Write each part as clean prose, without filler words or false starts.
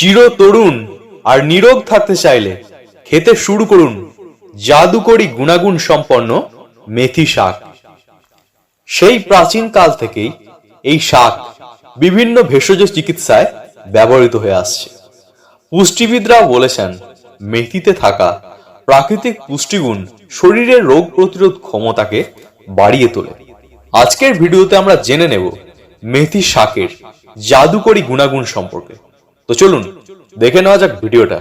চিরতরুণ আর নিরোগ থাকতে চাইলে খেতে শুরু করুন জাদুকরী গুণাগুণ সম্পন্ন মেথি শাক। সেই প্রাচীন কাল থেকেই এই শাক বিভিন্ন ভেষজ চিকিৎসায় ব্যবহৃত হয়ে আসছে। পুষ্টিবিদরা বলেছেন, মেথিতে থাকা প্রাকৃতিক পুষ্টিগুণ শরীরের রোগ প্রতিরোধ ক্ষমতাকে বাড়িয়ে তোলে। আজকের ভিডিওতে আমরা জেনে নেব মেথি শাকের জাদুকরী গুণাগুণ সম্পর্কে। তো চলুন দেখে নেওয়া যাক ভিডিওটা।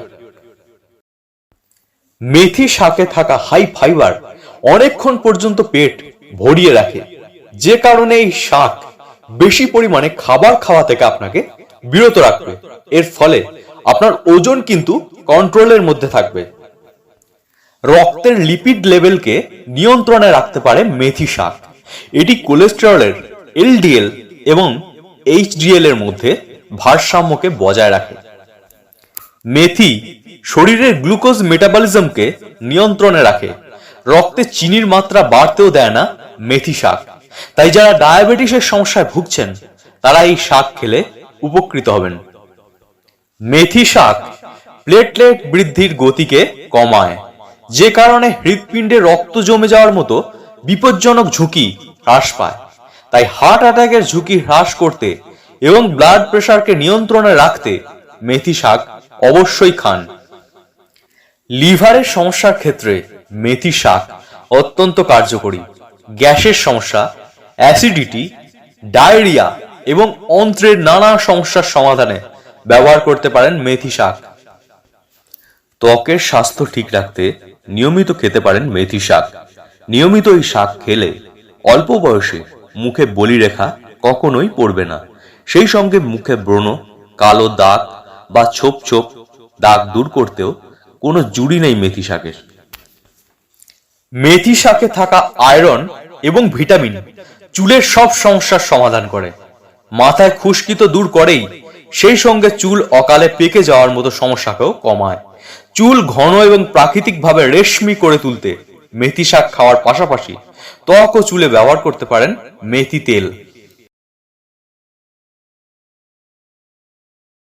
মেথি শাকে থাকা হাই ফাইবার অনেকক্ষণ পর্যন্ত পেট ভরিয়ে রাখে, যে কারণে এই শাক বেশি পরিমাণে খাবার খাওয়া থেকে আপনাকে বিরত রাখবে। এর ফলে আপনার ওজন কিন্তু কন্ট্রোলের মধ্যে থাকবে। রক্তের লিপিড লেভেলকে নিয়ন্ত্রণে রাখতে পারে মেথি শাক। এটি কোলেস্টেরলের এলডিএল এবং এইচডিএল এর মধ্যে ভারসাম্যকে বজায় রাখে। মেথি শরীরের গ্লুকোজ মেটাবলিজমকে নিয়ন্ত্রণে রাখে। রক্তে চিনির মাত্রা বাড়তেও দেয় না মেথি শাক। তাই যারা ডায়াবেটিসের সমস্যায় ভুগছেন তারা এই শাক খেলে উপকৃত হবেন। মেথি শাক প্লেটলেট বৃদ্ধির গতিকে কমায়, যে কারণে হৃৎপিণ্ডে রক্ত জমে যাওয়ার মতো বিপজ্জনক ঝুঁকি হ্রাস পায়। তাই হার্ট অ্যাটাকের ঝুঁকি হ্রাস করতে এবং ব্লাড প্রেশারকে নিয়ন্ত্রণে রাখতে মেথি শাক অবশ্যই খান। লিভারের সমস্যার ক্ষেত্রে মেথি শাক অত্যন্ত কার্যকরী। গ্যাসের সমস্যা, অ্যাসিডিটি, ডায়রিয়া এবং অন্ত্রের নানা সমস্যার সমাধানে ব্যবহার করতে পারেন মেথি শাক। ত্বকের স্বাস্থ্য ঠিক রাখতে নিয়মিত খেতে পারেন মেথি শাক। নিয়মিত এই শাক খেলে অল্প বয়সে মুখে বলিরেখা কখনোই পড়বে না। সেই সঙ্গে মুখে ব্রণ, কালো দাগ বা ছোপ ছোপ দাগ দূর করতেও কোনো জুড়ি নেই মেথি শাকের। মেথি শাকে থাকা আয়রন এবং ভিটামিন চুলের সব সমস্যার সমাধান করে। মাথায় খুশকি তো দূর করেই, সেই সঙ্গে চুল অকালে পেকে যাওয়ার মতো সমস্যাকেও কমায়। চুল ঘন এবং প্রাকৃতিকভাবে রেশমি করে তুলতে মেথি শাক খাওয়ার পাশাপাশি ত্বক ও চুলে ব্যবহার করতে পারেন মেথি তেল।